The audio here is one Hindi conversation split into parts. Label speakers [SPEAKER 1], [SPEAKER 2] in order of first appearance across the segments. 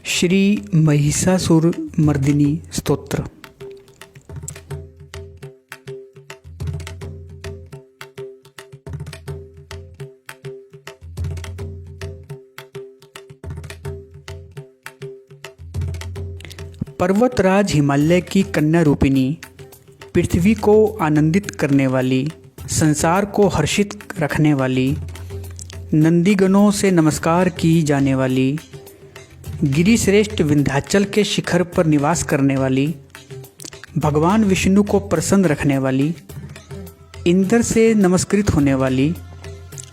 [SPEAKER 1] श्री महिषासुर मर्दिनी स्तोत्र। पर्वतराज हिमालय की कन्या रूपिणी, पृथ्वी को आनंदित करने वाली, संसार को हर्षित रखने वाली, नंदीगणों से नमस्कार की जाने वाली, गिरिश्रेष्ठ विंध्याचल के शिखर पर निवास करने वाली, भगवान विष्णु को प्रसन्न रखने वाली, इंद्र से नमस्कृत होने वाली,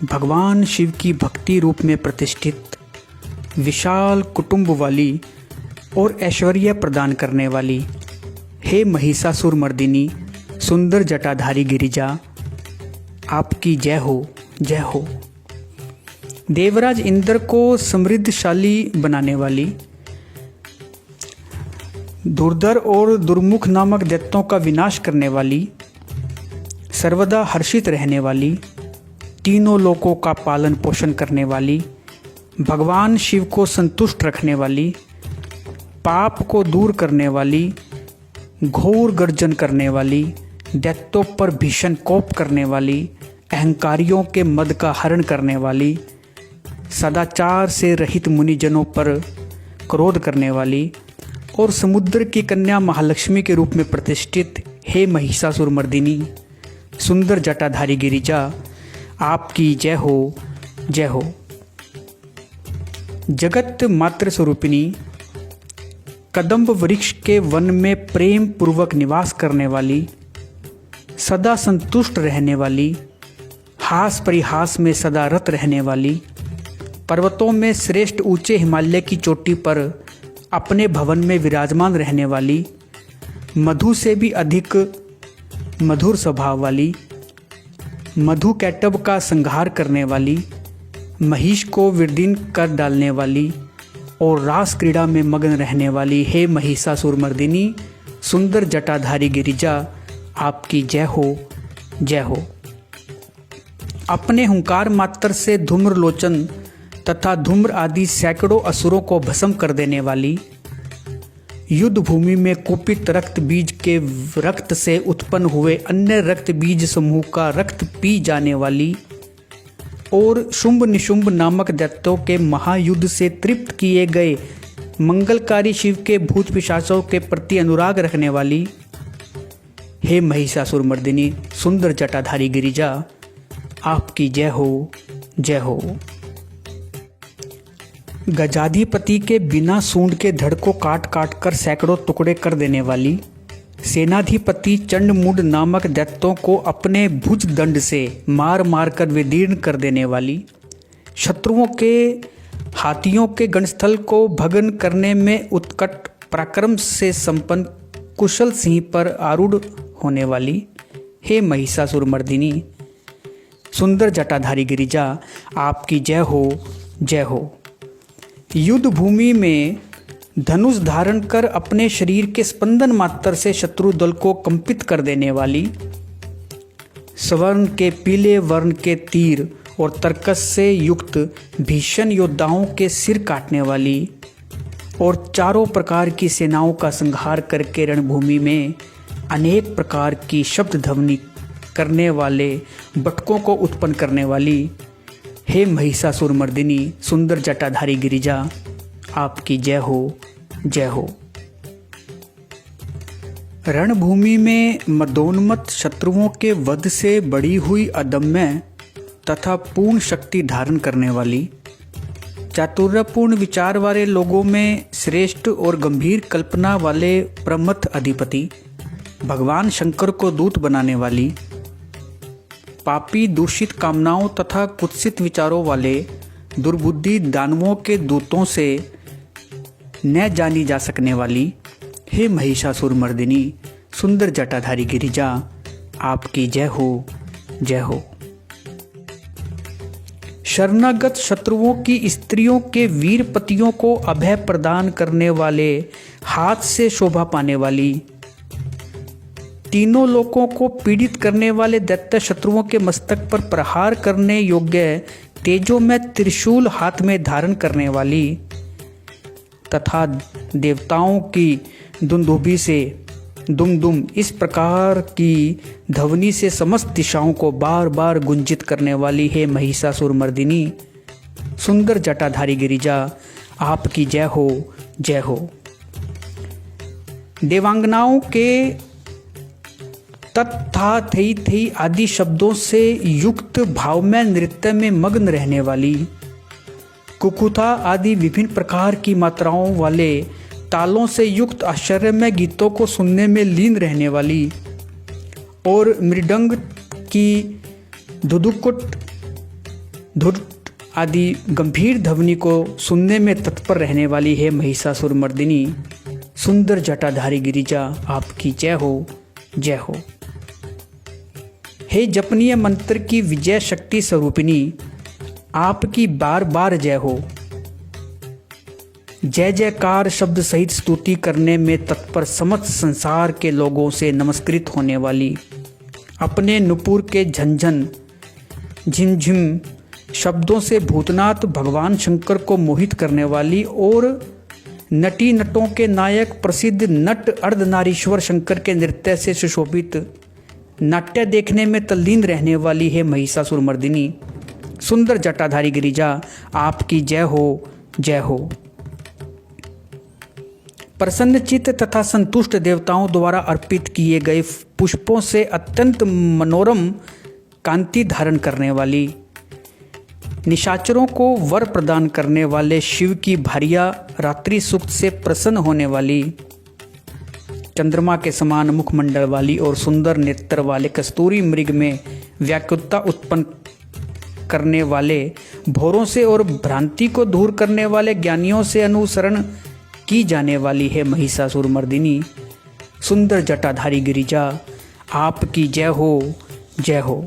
[SPEAKER 1] भगवान शिव की भक्ति रूप में प्रतिष्ठित, विशाल कुटुंब वाली और ऐश्वर्य प्रदान करने वाली, हे महिषासुर मर्दिनी सुंदर जटाधारी गिरिजा, आपकी जय हो, जय हो। देवराज इंद्र को समृद्धशाली बनाने वाली, दुर्धर और दुर्मुख नामक दैत्यों का विनाश करने वाली, सर्वदा हर्षित रहने वाली, तीनों लोकों का पालन पोषण करने वाली, भगवान शिव को संतुष्ट रखने वाली, पाप को दूर करने वाली, घोर गर्जन करने वाली, दैत्यों पर भीषण कोप करने वाली, अहंकारियों के मद का हरण करने वाली, सदाचार से रहित मुनिजनों पर क्रोध करने वाली और समुद्र की कन्या महालक्ष्मी के रूप में प्रतिष्ठित, हे महिषासुर मर्दिनी सुंदर जटाधारी गिरिजा, आपकी जय हो, जय हो। जगत मात्र स्वरूपिणी, कदम्ब वृक्ष के वन में प्रेम पूर्वक निवास करने वाली, सदा संतुष्ट रहने वाली, हास परिहास में सदा रत रहने वाली, पर्वतों में श्रेष्ठ ऊंचे हिमालय की चोटी पर अपने भवन में विराजमान रहने वाली, मधु से भी अधिक मधुर स्वभाव वाली, मधु कैटब का संहार करने वाली, महिष को विदीर्ण कर डालने वाली और रास क्रीड़ा में मग्न रहने वाली, हे महिषासुर मर्दिनी सुंदर जटाधारी गिरिजा, आपकी जय हो, जय हो। अपने हुंकार मात्र से धूम्रलोचन तथा धूम्र आदि सैकड़ों असुरों को भस्म कर देने वाली, युद्ध भूमि में कुपित रक्त बीज के रक्त से उत्पन्न हुए अन्य रक्त बीज समूह का रक्त पी जाने वाली और शुंभ निशुंभ नामक दैत्यों के महायुद्ध से तृप्त किए गए मंगलकारी शिव के भूत पिशाचों के प्रति अनुराग रखने वाली, हे महिषासुर मर्दिनी सुंदर जटाधारी गिरिजा, आपकी जय हो, जय हो। गजाधिपति के बिना सूंड के धड़ को काट काट कर सैकड़ों टुकड़े कर देने वाली, सेनाधिपति चंडमुंड नामक दैत्यों को अपने भुज दंड से मार मार कर विदीर्ण कर देने वाली, शत्रुओं के हाथियों के गणस्थल को भग्न करने में उत्कट पराक्रम से संपन्न कुशल सिंह पर आरूढ़ होने वाली, हे महिषासुर मर्दिनी सुंदर जटाधारी गिरिजा, आपकी जय हो, जय हो। युद्ध भूमि में धनुष धारण कर अपने शरीर के स्पंदन मात्र से शत्रु दल को कंपित कर देने वाली, स्वर्ण के पीले वर्ण के तीर और तरकस से युक्त भीषण योद्धाओं के सिर काटने वाली और चारों प्रकार की सेनाओं का संहार करके रणभूमि में अनेक प्रकार की शब्द ध्वनि करने वाले बटकों को उत्पन्न करने वाली, हे महिषासुर मर्दिनी सुंदर जटाधारी गिरिजा, आपकी जय हो, जय हो। रणभूमि में मदोन्मत्त शत्रुओं के वध से बड़ी हुई अदम्य तथा पूर्ण शक्ति धारण करने वाली, चातुर्यपूर्ण विचार वाले लोगों में श्रेष्ठ और गंभीर कल्पना वाले प्रमथ अधिपति, भगवान शंकर को दूत बनाने वाली, पापी दूषित कामनाओं तथा कुत्सित विचारों वाले दुर्बुद्धि दानवों के दूतों से न जानी जा सकने वाली, हे महिषासुर मर्दिनी सुंदर जटाधारी गिरिजा, आपकी जय हो, जय हो। शरणागत शत्रुओं की स्त्रियों के वीर पतियों को अभय प्रदान करने वाले, हाथ से शोभा पाने वाली, तीनों लोकों को पीड़ित करने वाले दैत्य शत्रुओं के मस्तक पर प्रहार करने योग्य तेजोमय त्रिशूल हाथ में धारण करने वाली, तथा देवताओं की दुंदुभी से दुम दुम इस प्रकार की ध्वनि से समस्त दिशाओं को बार बार गुंजित करने वाली है महिषासुर मर्दिनी सुंदर जटाधारी गिरिजा, आपकी जय हो, जय हो। देवांगनाओं के तथा थई थई आदि शब्दों से युक्त भावमय नृत्य में मग्न रहने वाली, कुकुथा आदि विभिन्न प्रकार की मात्राओं वाले तालों से युक्त आश्चर्यमय गीतों को सुनने में लीन रहने वाली और मृदंग की धुधुकुट धुट आदि गंभीर ध्वनि को सुनने में तत्पर रहने वाली है महिषासुर मर्दिनी सुंदर जटाधारी गिरिजा, आपकी जय हो, जय हो। हे जपनीय मंत्र की विजय शक्ति स्वरूपिणी, आपकी बार बार जय हो। जय जयकार शब्द सहित स्तुति करने में तत्पर समस्त संसार के लोगों से नमस्कृत होने वाली, अपने नुपुर के झंझन झिमझिम शब्दों से भूतनाथ भगवान शंकर को मोहित करने वाली और नटी नटों के नायक प्रसिद्ध नट अर्धनारीश्वर शंकर के नृत्य से सुशोभित नाट्य देखने में तल्लीन रहने वाली है महिषासुर मर्दिनी सुंदर जटाधारी गिरिजा, आपकी जय हो, जय हो। प्रसन्नचित्त तथा संतुष्ट देवताओं द्वारा अर्पित किए गए पुष्पों से अत्यंत मनोरम कांति धारण करने वाली, निशाचरों को वर प्रदान करने वाले शिव की भार्या रात्रि सूक्त से प्रसन्न होने वाली, चंद्रमा के समान मुखमंडल वाली और सुंदर नेत्र वाले कस्तूरी मृग में व्याकुलता उत्पन्न करने वाले, भोरों से और भ्रांति को दूर करने वाले ज्ञानियों से अनुसरण की जाने वाली है महिषासुर मर्दिनी सुंदर जटाधारी गिरिजा, आपकी जय हो, जय हो।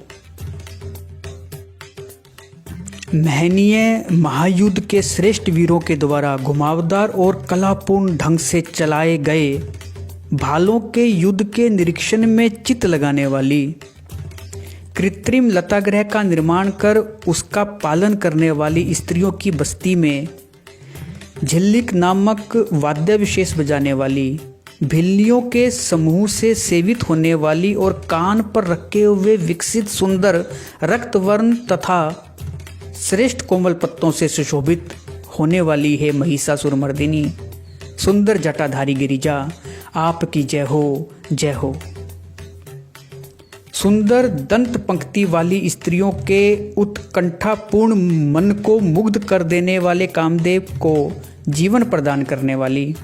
[SPEAKER 1] महनीय महायुद्ध के श्रेष्ठ वीरों के द्वारा घुमावदार और कलापूर्ण ढंग से चलाए गए भालों के युद्ध के निरीक्षण में चित्त लगाने वाली, कृत्रिम लताग्रह का निर्माण कर उसका पालन करने वाली स्त्रियों की बस्ती में झिल्लिक नामक वाद्य विशेष बजाने वाली, भिल्लियों के समूह से सेवित होने वाली और कान पर रखे हुए विकसित सुंदर रक्तवर्ण तथा श्रेष्ठ कोमल पत्तों से सुशोभित होने वाली है महिषासुर मर्दिनी सुंदर जटाधारी गिरिजा, आपकी जय हो, जय हो। सुंदर दंत पंक्ति वाली स्त्रियों के उत्कंठापूर्ण मन को मुग्ध कर देने वाले कामदेव को जीवन प्रदान करने वाली,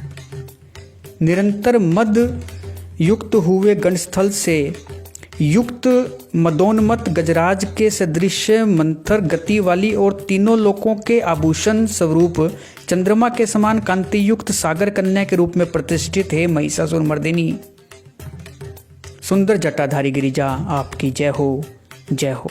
[SPEAKER 1] निरंतर मद युक्त हुए गणस्थल से युक्त मदोन्मत्त गजराज के सदृश मंथर गति वाली और तीनों लोकों के आभूषण स्वरूप चंद्रमा के समान कांति युक्त सागर कन्या के रूप में प्रतिष्ठित है महिषासुर मर्दिनी सुंदर जटाधारी गिरिजा, आपकी जय हो, जय हो।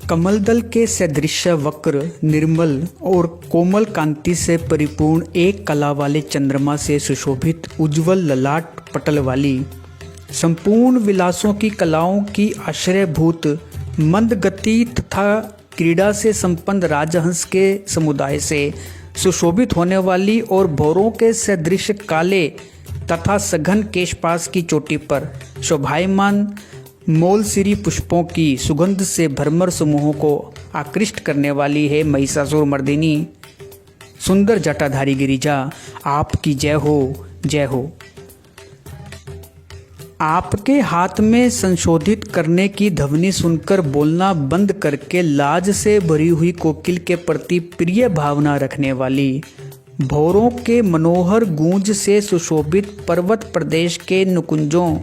[SPEAKER 1] कमलदल के सदृश वक्र निर्मल और कोमल कांति से परिपूर्ण एक कला वाले चंद्रमा से सुशोभित उज्जवल ललाट पटल वाली, संपूर्ण विलासों की कलाओं की आश्रयभूत मंद गति तथा क्रीड़ा से संपन्न राजहंस के समुदाय से सुशोभित होने वाली और भौरों के सदृश काले तथा सघन केशपास की चोटी पर शोभायमान मोलसिरी पुष्पों की सुगंध से भ्रमर समूहों को आकृष्ट करने वाली है महिषासुर मर्दिनी सुंदर जटाधारी गिरिजा, आपकी जय हो, जय हो। आपके हाथ में संशोधित करने की ध्वनि सुनकर बोलना बंद करके लाज से भरी हुई कोकिल के प्रति प्रिय भावना रखने वाली, भौरों के मनोहर गूंज से सुशोभित पर्वत प्रदेश के नुकुंजों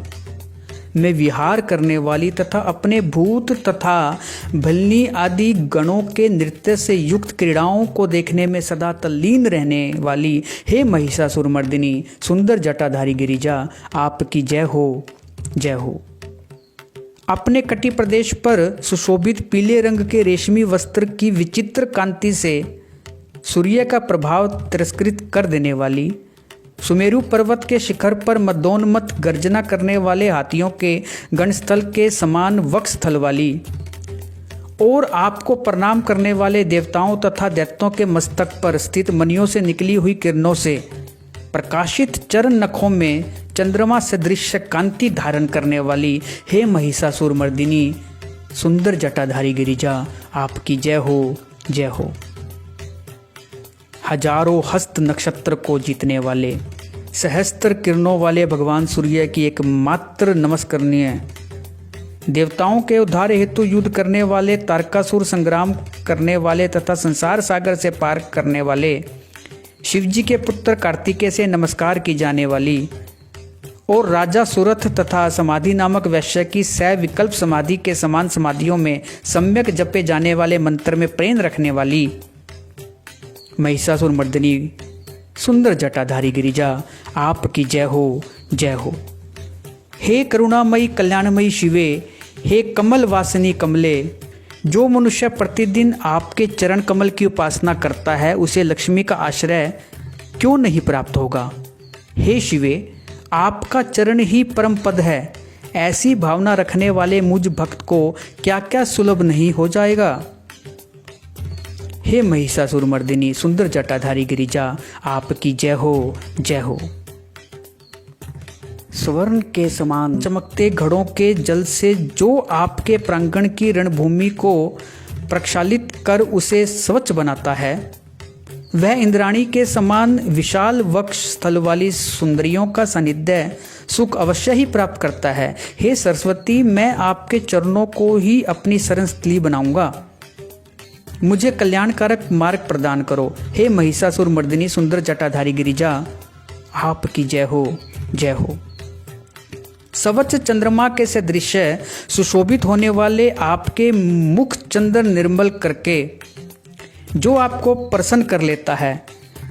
[SPEAKER 1] में विहार करने वाली तथा अपने भूत तथा भल्ली आदि गणों के नृत्य से युक्त क्रीड़ाओं को देखने में सदा तल्लीन रहने वाली हे महिषासुर मर्दिनी सुंदर जटाधारी गिरिजा, आपकी जय हो, जय हो। अपने कटी प्रदेश पर सुशोभित पीले रंग के रेशमी वस्त्र की विचित्र कांति से सूर्य का प्रभाव तिरस्कृत कर देने वाली, सुमेरु पर्वत के शिखर पर मदोन्मत्त गर्जना करने वाले हाथियों के गणस्थल के समान वक्षस्थल वाली और आपको प्रणाम करने वाले देवताओं तथा दैत्यों के मस्तक पर स्थित मणियों से निकली हुई किरणों से प्रकाशित चरण नखों में चंद्रमा सदृश कांति धारण करने वाली हे महिषासुर मर्दिनी सुंदर जटाधारी गिरिजा, आपकी जय हो, जय हो। हजारों हस्त नक्षत्र को जीतने वाले सहस्त्र किरणों वाले भगवान सूर्य की एकमात्र नमस्करणीय, देवताओं के उद्धार हेतु युद्ध करने वाले, तारकासुर संग्राम करने वाले तथा संसार सागर से पार करने वाले शिवजी के पुत्र कार्तिकेय से नमस्कार की जाने वाली और राजा सुरथ तथा समाधि नामक वैश्य की सविकल्प समाधि के समान समाधियों में सम्यक जपे जाने वाले मंत्र में प्रेम रखने वाली महिषासुर मर्दिनी सुंदर जटाधारी गिरिजा, आपकी जय हो, जय हो। हे करुणामयी कल्याणमयी शिवे, हे कमल वासिनी कमले, जो मनुष्य प्रतिदिन आपके चरण कमल की उपासना करता है उसे लक्ष्मी का आश्रय क्यों नहीं प्राप्त होगा। हे शिवे, आपका चरण ही परम पद है, ऐसी भावना रखने वाले मुझ भक्त को क्या क्या सुलभ नहीं हो जाएगा। हे महिषासुर मर्दिनी सुंदर जटाधारी गिरिजा, आपकी जय हो, जय हो। स्वर्ण के समान चमकते घड़ों के जल से जो आपके प्रांगण की रणभूमि को प्रक्षालित कर उसे स्वच्छ बनाता है, वह इंद्राणी के समान विशाल वक्ष स्थल वाली सुंदरियों का सानिध्य सुख अवश्य ही प्राप्त करता है। हे सरस्वती, मैं आपके चरणों को ही अपनी शरण स्थली बनाऊंगा, मुझे कल्याणकारक मार्ग प्रदान करो। हे महिषासुर मर्दिनी सुंदर जटाधारी गिरिजा, आपकी जय हो, जय हो। सवच्छ चंद्रमा के सदृश सुशोभित होने वाले आपके मुख चंदन निर्मल करके जो आपको प्रसन्न कर लेता है,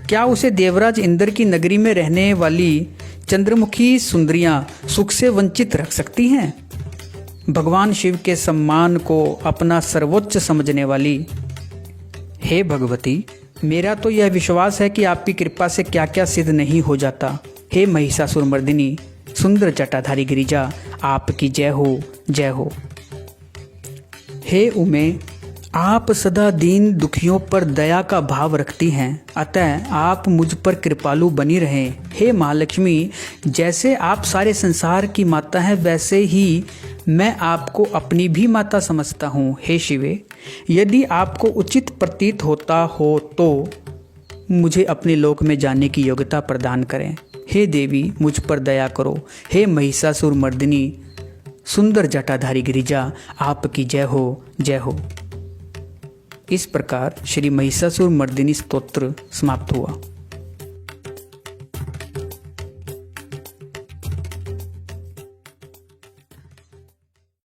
[SPEAKER 1] क्या उसे देवराज इंद्र की नगरी में रहने वाली चंद्रमुखी सुंदरियां सुख से वंचित रख सकती हैं। भगवान शिव के सम्मान को अपना सर्वोच्च समझने वाली हे भगवती, मेरा तो यह विश्वास है कि आपकी कृपा से क्या क्या सिद्ध नहीं हो जाता। हे महिषासुर मर्दिनी सुंदर जटाधारी गिरिजा, आपकी जय हो, जय हो। हे उमे, आप सदा दीन दुखियों पर दया का भाव रखती हैं, अतः आप मुझ पर कृपालु बनी रहें। हे महालक्ष्मी, जैसे आप सारे संसार की माता हैं वैसे ही मैं आपको अपनी भी माता समझता हूँ। हे शिवे, यदि आपको उचित प्रतीत होता हो तो मुझे अपने लोक में जाने की योग्यता प्रदान करें। हे देवी, मुझ पर दया करो। हे महिषासुर मर्दिनी सुंदर जटाधारी गिरिजा, आपकी जय हो, जय हो। इस प्रकार श्री महिषासुर मर्दिनी स्तोत्र समाप्त हुआ।